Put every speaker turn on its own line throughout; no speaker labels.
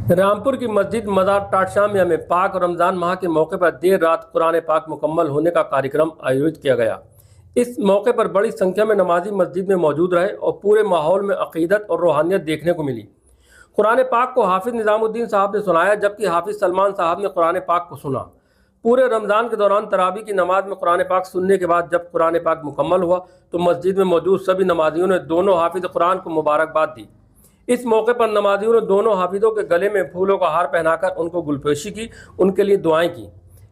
रामपुर की मस्जिद मजार टाटशामिया में पाक रमज़ान माह के मौके पर देर रात कुरान पाक मुकम्मल होने का कार्यक्रम आयोजित किया गया। इस मौके पर बड़ी संख्या में नमाजी मस्जिद में मौजूद रहे और पूरे माहौल में अकीदत और रूहानियत देखने को मिली। कुरान पाक को हाफिज़ निज़ामुद्दीन साहब ने सुनाया, जबकि हाफिज़ सलमान साहब ने कुरान पाक को सुना। पूरे रमज़ान के दौरान तरावी की नमाज में कुरान पाक सुनने के बाद जब कुरान पाक मुकम्मल हुआ तो मस्जिद में मौजूद सभी नमाजियों ने दोनों हाफिज़ कुरान को मुबारकबाद दी। इस मौके पर नमाजियों ने दोनों हाफिज़ों के गले में फूलों का हार पहनाकर उनको गुलपेशी की, उनके लिए दुआएं की।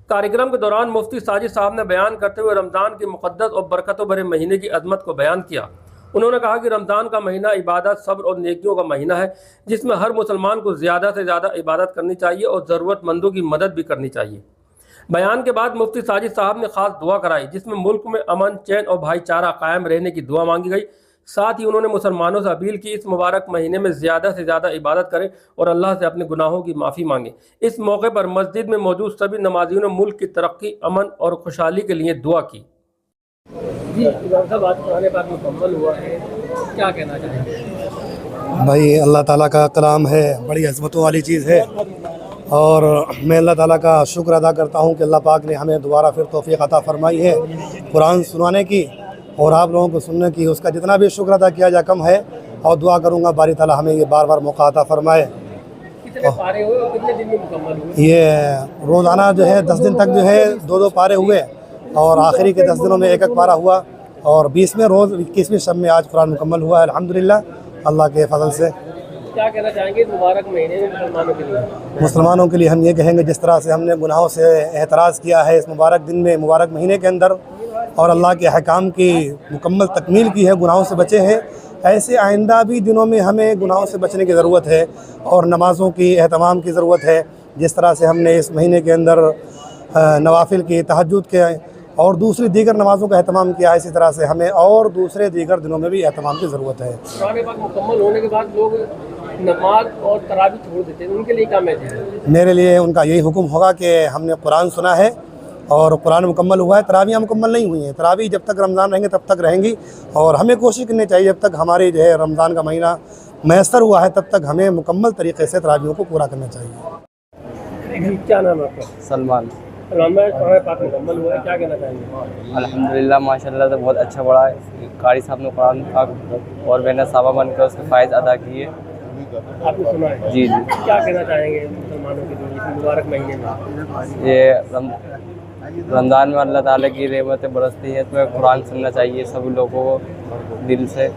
कार्यक्रम के दौरान मुफ्ती साजिद साहब ने बयान करते हुए रमज़ान के मुक़द्दस और बरकतों भरे महीने की अजमत को बयान किया। उन्होंने कहा कि रमज़ान का महीना इबादत, सब्र और नेकियों का महीना है, जिसमें हर मुसलमान को ज़्यादा से ज़्यादा इबादत करनी चाहिए और ज़रूरतमंदों की मदद भी करनी चाहिए। बयान के बाद मुफ्ती साजिद साहब ने खास दुआ कराई, जिसमें मुल्क में अमन, चैन और भाईचारा कायम रहने की दुआ मांगी गई। साथ ही उन्होंने मुसलमानों से अपील की इस मुबारक महीने में ज़्यादा से ज़्यादा इबादत करें और अल्लाह से अपने गुनाहों की माफ़ी मांगें। इस मौके पर मस्जिद में मौजूद सभी नमाजियों ने मुल्क की तरक्की, अमन और खुशहाली के लिए दुआ की। जी साहब, आज कुरान पाक मुकम्मल हुआ है, क्या कहना चाहेंगे?
भाई अल्लाह ताला का कलाम है, बड़ी अज़मतों वाली चीज़ है और मैं अल्लाह ताला का शुक्र अदा करता हूँ कि अल्लाह पाक ने हमें दोबारा फिर तौफ़ीक़ अता फ़रमाई है कुरान सुनाने की और आप लोगों को सुनने की। उसका जितना भी शुक्र अदा किया जाए कम है और दुआ करूँगा बारी ताला हमें ये बार बार मौका अता फ़रमाए।
कितने पारे हुए और कितने दिन में मुकम्मल हुए?
ये रोज़ाना जो है 10 दिन तक जो है 2-2 पारे हुए और आखिरी के 10 दिनों में 1-1 पारा हुआ और 20वें रोज़ 21वें शब में आज कुरान मुकम्मल हुआ है अल्हम्दुलिल्लाह अल्लाह के फजल से।
क्या कहना चाहेंगे मुबारक महीने में मुसलमानों के लिए?
मुसलमानों के लिए हम ये कहेंगे, जिस तरह से हमने गुनाहों से एतराज़ किया है इस मुबारक दिन में, मुबारक महीने के अंदर और अल्लाह के अहकाम की मुकम्मल तकमील की है, गुनाहों से बचे हैं, ऐसे आइंदा भी दिनों में हमें गुनाहों से बचने की ज़रूरत है और नमाज़ों की एहतमाम की ज़रूरत है। जिस तरह से हमने इस महीने के अंदर नवाफिल की, तहज्जुद के और दूसरी दीगर नमाज़ों का एहतमाम किया, इसी तरह से हमें और दूसरे दीगर दिनों में भी एहतमाम की ज़रूरत है।
कुरान पाक मुकम्मल होने के बाद लोग नमाज और तरावी छोड़ देते हैं, उनके लिए क्या मैसेज है?
मेरे लिए उनका यही हुक्म होगा कि हमने कुरान सुना है और कुरान मुकम्मल हुआ है, तरावियाँ मुकम्मल नहीं हुई हैं। तरावी जब तक रमज़ान रहेंगे तब तक रहेंगी और हमें कोशिश करनी चाहिए जब तक हमारी जो है रमज़ान का महीना मैसर हुआ है तब तक हमें मुकम्मल तरीके से तरावियों को पूरा करना चाहिए।
क्या नाम है आपका?
सलमान।
कुरान पाक मुकम्मल हुआ है, क्या कहना चाहेंगे?
अल्हम्दुलिल्लाह माशाल्लाह से बहुत अच्छा पढ़ा है। कारी साहब ने कुरान पाक और मैंने साहबा बनकर उसके फ़ायदे अदा किए।
आपने सुना है?
जी जी।
क्या कहना चाहेंगे मुसलमानों के लिए इस मुबारक महीने में?
ये रमज़ान में अल्लाह ताला की रहमतें बरसती हैं, इसमें कुरान सुनना चाहिए सभी लोगों को दिल से।